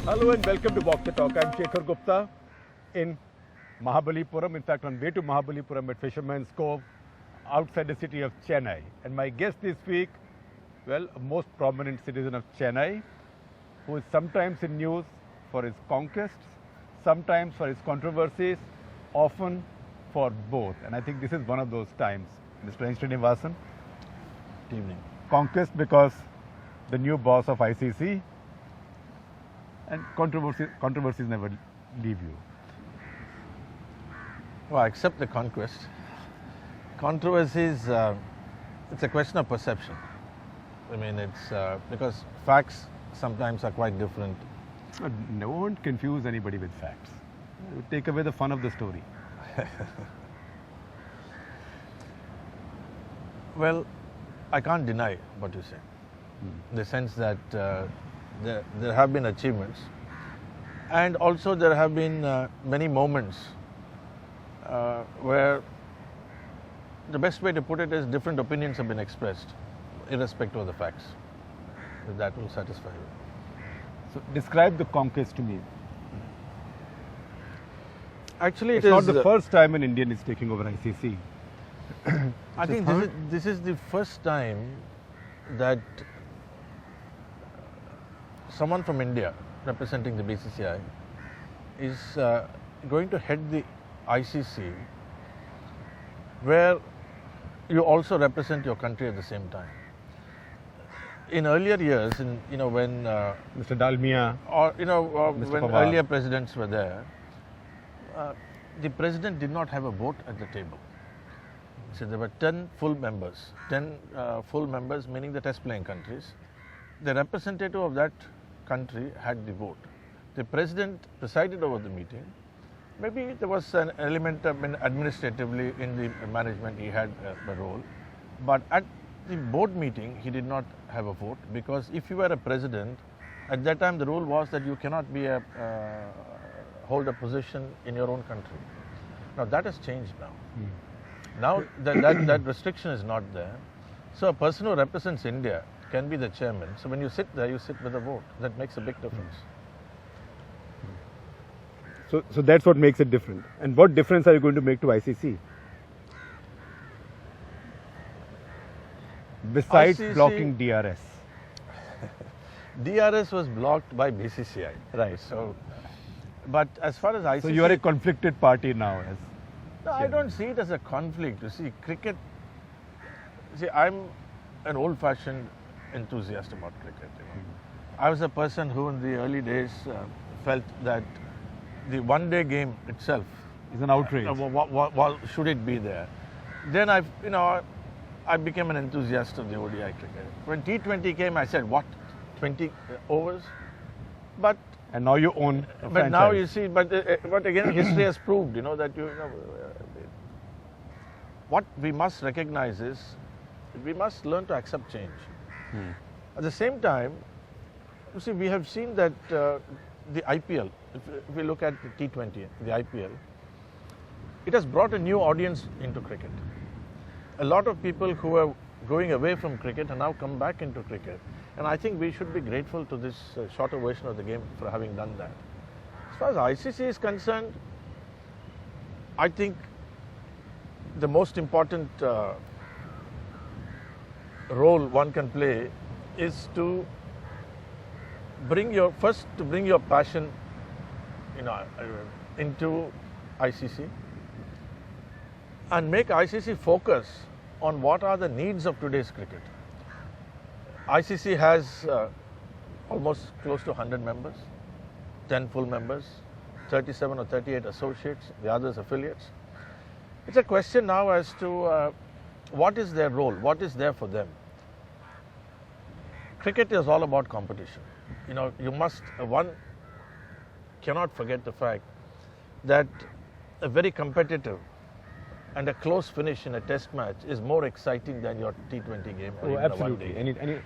Hello and welcome to Walk the Talk. I'm Shekhar Gupta in Mahabalipuram. In fact, on way to Mahabalipuram at Fisherman's Cove, outside the city of Chennai. And my guest this week, well, a most prominent citizen of Chennai, who is sometimes in news for his conquests, sometimes for his controversies, often for both. And I think this is one of those times. Mr. N Srinivasan. Good evening. Conquest because the new boss of ICC, and controversies never leave you. Well, I accept the conquest. Controversies, it's a question of perception. I mean, it's because facts sometimes are quite different. Don't confuse anybody with facts. Take away the fun of the story. Well, I can't deny what you say. In the sense that there have been achievements, and also there have been many moments where the best way to put it is different opinions have been expressed, irrespective of the facts. If that will satisfy you. So describe the conquest to me. Actually, It's not the first time an Indian is taking over ICC. I think this is the first time that someone from India representing the BCCI is going to head the ICC, where you also represent your country at the same time. In earlier years, when Mr. Dalmia, or Mr. when Pawar. earlier presidents were there, the president did not have a vote at the table. So there were 10 full members. 10 full members, meaning the test playing countries. The representative of that country had the vote. The president presided over the meeting. Maybe there was an element of administratively in the management, he had a role. But at the board meeting, he did not have a vote, because if you were a president, at that time the rule was that you cannot be hold a position in your own country. Now that has changed now. Now that restriction is not there. So a person who represents India can be the chairman. So when you sit there, you sit with a vote. That makes a big difference. so that's what makes it different. And what difference are you going to make to ICC? Besides ICC blocking DRS. DRS was blocked by BCCI. Right. So, but as far as ICC... So you are a conflicted party now. No, I don't see it as a conflict. You see, cricket... See, I'm an old-fashioned enthusiast about cricket. I was a person who in the early days felt that the one-day game itself... It's an outrage. Should it be there? Then I became an enthusiast of the ODI cricket. When T20 came, I said, what? 20 overs? But... And now you own a But franchise. now you see, but again, history has proved, that what we must recognize is we must learn to accept change. At the same time, you see, we have seen that the IPL, if we look at the T20, the IPL, it has brought a new audience into cricket. A lot of people who are going away from cricket have now come back into cricket. And I think we should be grateful to this shorter version of the game for having done that. As far as ICC is concerned, I think the most important role one can play is to bring your passion, into ICC and make ICC focus on what are the needs of today's cricket. ICC has almost close to 100 members, 10 full members, 37 or 38 associates, the others affiliates. It's a question now as to what is their role, what is there for them. Cricket is all about competition. One cannot forget the fact that a very competitive and a close finish in a test match is more exciting than your T20 game. Or even absolutely. A one-day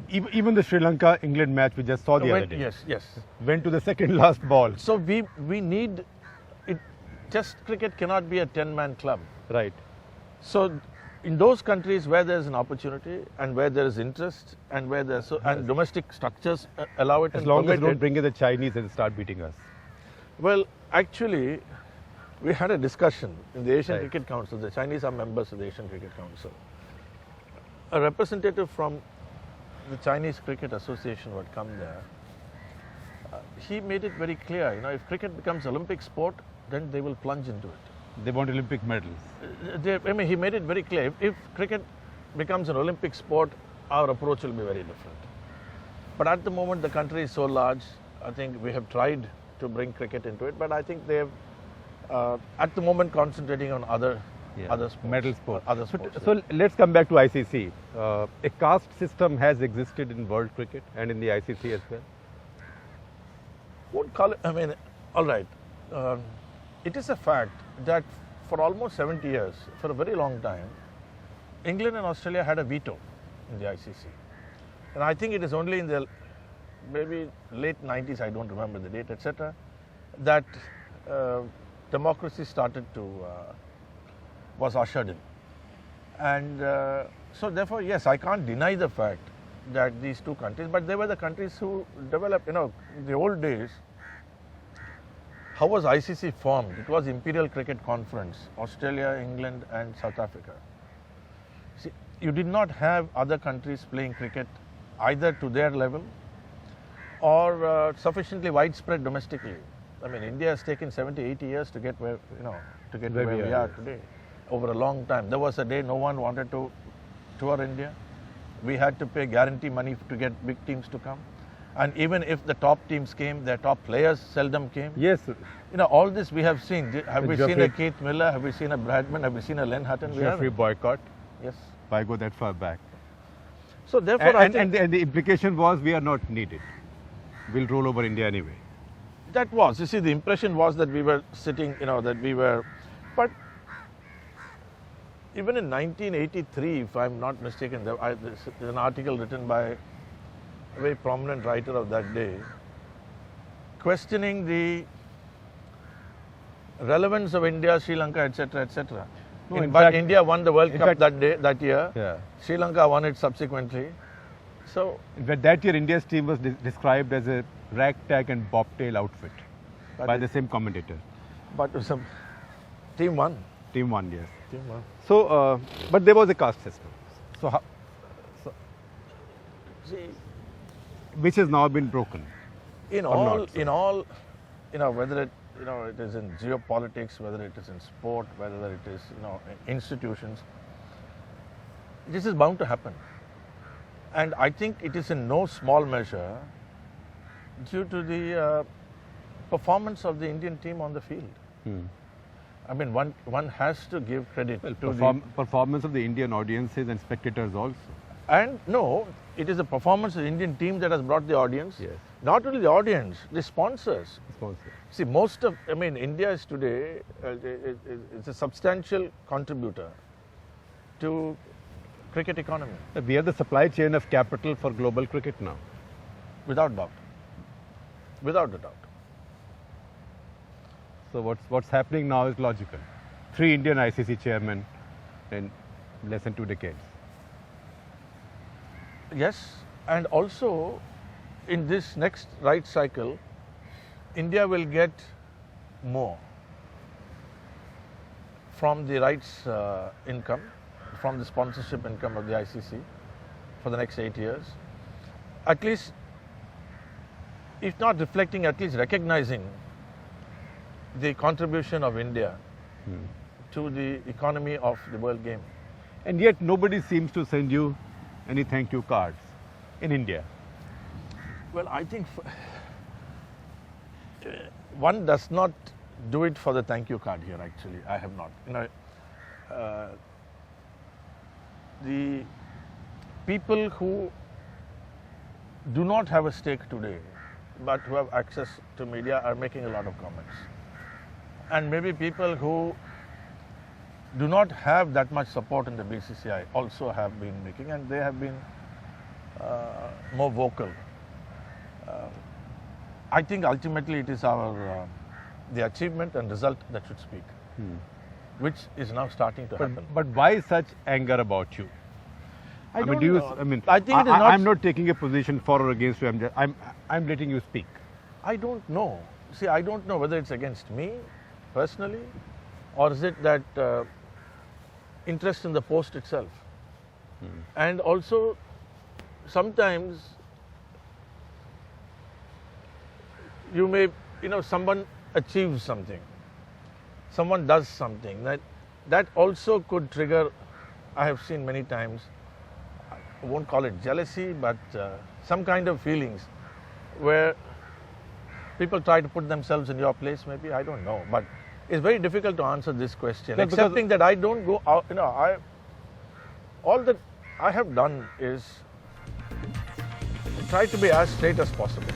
game. Even the Sri Lanka-England match we just saw the other day. Yes. Went to the second last ball. So we need it. Just cricket cannot be a 10-man club. Right. So in those countries where there is an opportunity and where there is interest and where there and domestic structures allow it As and long as permit they don't it. bring in the Chinese and start beating us. Well, actually, we had a discussion in the Asian Right. Cricket Council. The Chinese are members of the Asian Cricket Council. A representative from the Chinese Cricket Association would come there. He made it very clear, you know, if cricket becomes Olympic sport, then they will plunge into it. They want Olympic medals. He made it very clear. If cricket becomes an Olympic sport, our approach will be very different. But at the moment, the country is so large. I think we have tried to bring cricket into it, but I think they have, at the moment, concentrating on other sports. Medal sport. Other sports. So let's come back to ICC. A caste system has existed in world cricket and in the ICC as well. Won't call it, I mean, all right. It is a fact that for almost 70 years, for a very long time, England and Australia had a veto in the ICC. And I think it is only in the maybe late 90s, I don't remember the date, etc., that democracy started to, was ushered in. And so therefore, yes, I can't deny the fact that these two countries, but they were the countries who developed, you know, in the old days. How was ICC formed? It was Imperial Cricket Conference, Australia, England and South Africa. See, you did not have other countries playing cricket either to their level or sufficiently widespread domestically. I mean, India has taken 70, 80 years to get where, you know, to get where we are today, over a long time. There was a day no one wanted to tour India. We had to pay guarantee money to get big teams to come. And even if the top teams came, their top players seldom came. Yes. You know, all this we have seen. Have we Geoffrey, seen a Keith Miller? Have we seen a Bradman? Have we seen a Len Hutton? Geoffrey boycott. Yes. Why go that far back? So therefore, I think and the implication was we are not needed. We'll roll over India anyway. that was. You see, the impression was that we were sitting, you know, that we were, but even in 1983, if I'm not mistaken, there's an article written by a very prominent writer of that day, questioning the relevance of India, Sri Lanka, etc., etc. No, But India won the World Cup fact, that year. Yeah. Sri Lanka won it subsequently. So, In fact, that year India's team was described as a ragtag and bobtail outfit by the same commentator. but some team won. Team won, yes. Team won. So, but there was a caste system. So, See, which has now been broken. in Or all, not, so. in all, you know, whether it, you know, it is in geopolitics, whether it is in sport, whether it is, you know, in institutions, this is bound to happen. And I think it is in no small measure due to the performance of the Indian team on the field. I mean, one has to give credit Well, to the... performance of the Indian audiences and spectators also. And no, it is a performance of the Indian team that has brought the audience. Yes. Not only the audience, the sponsors. Sponsor. See, India is today, it's a substantial contributor to cricket economy, We are the supply chain of capital for global cricket now. without doubt. Without a doubt. So what's happening now is logical. 3 Indian ICC chairmen in less than 2 decades. Yes, and also in this next right cycle, India will get more from the rights income, from the sponsorship income of the ICC for the next 8 years. At least, if not reflecting, at least recognizing the contribution of India to the economy of the world game. And yet nobody seems to send you any thank you cards in India. Well, I think one does not do it for the thank you card here, actually. I have not. You know, the people who do not have a stake today, but who have access to media, are making a lot of comments. And maybe people who do not have that much support in the BCCI also have been making, and they have been more vocal. I think ultimately it is our the achievement and result that should speak. which is now starting to happen. But why such anger about you? I mean, don't know. I think it is not. I'm not taking a position for or against you. I'm letting you speak. I don't know. See, I don't know whether it's against me personally, or is it that interest in the post itself. And also, sometimes you may, someone achieves something, someone does something that also could trigger. I have seen many times, I won't call it jealousy, but some kind of feelings where people try to put themselves in your place, maybe, I don't know. But it's very difficult to answer this question, No, excepting that I don't go out, all that I have done is try to be as straight as possible.